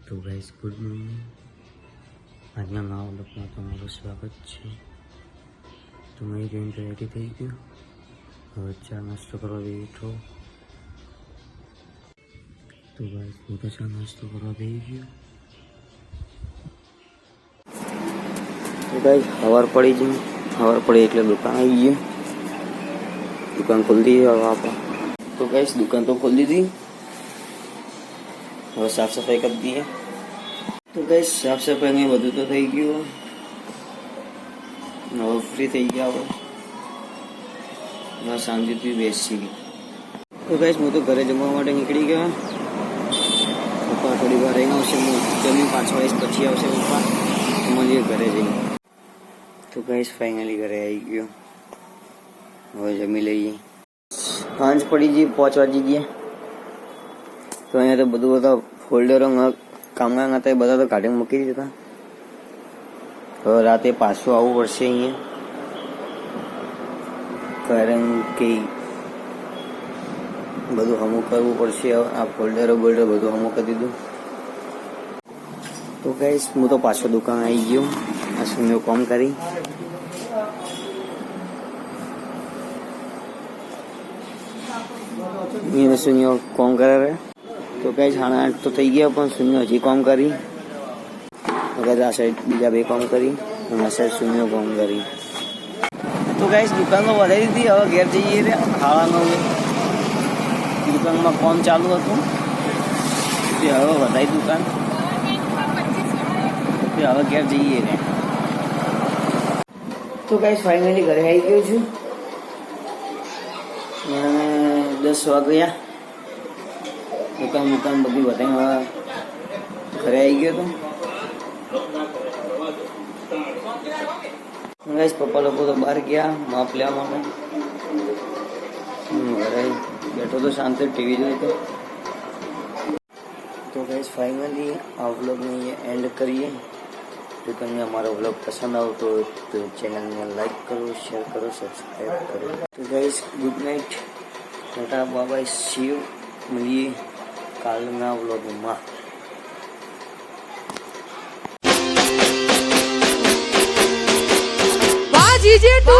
તો guys good morning. આજના નવા બ્લોગમાં તમારું સ્વાગત છે. તો મેં જઈને રેડી થઈ ગયો. હવે ચા નાસ્તો કરવા બેઠો. તો ગાઈસ હું તો ચા નાસ્તો કરવા બેસી ગયો. તો ગાઈસ સવાર પડી ગઈ. સવાર પડી એટલે દુકાન આવી ગઈ. દુકાન ખોલી દીધી હવે આપણે. તો ગાઈસ દુકાન તો ખોલી દીધી. હવે સાફ સફાઈ કરી દઈએ. તો ગાઈસ સાફ સફાઈ ને બધું તો થઈ ગયું. હવે ફ્રી થઈ ગયા આપણે. બસ શાંતિથી બેસી ગઈ. તો ગાઈસ હું તો ઘરે જમવા માટે નીકળી ગયો. પપ્પા થોડી વાર રહીને આવશે. જમી 5 વાગ્યા પછી આવશે પપ્પા. મળીએ ઘરે જઈને. તો ગાઈસ ફાઇનલી ઘરે આવી ગયો. હવે જમી લઈએ. સાંજ પડી ગઈ, 5 વાગી ગયા. તો અહીંયા તો બધું બધા ફોલ્ડરો કામકામ હતા એ બધા તો કાઢીને મૂકી દીધા. હવે રાતે પાછું આવવું પડશે અહીંયા, કારણ કે બધું હમું કરવું પડશે. આ ફોલ્ડરો બોલ્ડર બધું હમું કરી દીધું. તો ગાઈસ હું તો પાછો દુકાન આવી ગયો. આ સુનિયો કામ કરી. અહીંયા સુનિયો કામ કરે. તો ગાઈસ 8:30 તો થઈ ગયા, પણ સુનિયો હજી કામ કરી. વગર આ સાઈડ બીજા 2 કામ કરી અને આ સાઈડ સુનિયો કામ કરી. તો ગાઈસ દુકાન તો વધારી દીધી. હવે ઘેર જઈએ. 9:30 દુકાનમાં કામ ચાલુ હતું તે હવે વધારી દુકાન. તે હવે ઘેર જઈએ રે. તો ગાઈસ ફાઇનલી ઘરે આવી ગયો છું. અને 10 વાગ્યા. દુકાન બધી વધારે ઘરે આવી ગયો હતો. ગાઈસ પપ્પા લોકો તો બહાર ગયા માપ લેવા માટે. ઘરે બેઠો તો શાંતિ ટીવી જોઈ. તો ગાઈસ ફાઇનલી આ વ્લોગને એન્ડ કરીએ. જો તમને અમારો વ્લોગ પસંદ આવતો હોય તો ચેનલને લાઈક કરો, શેર કરો, સબસ્ક્રાઈબ કરો. તો guys good night. Tata by, C you. મળીએ કાલના વ્લોગમાં. GG2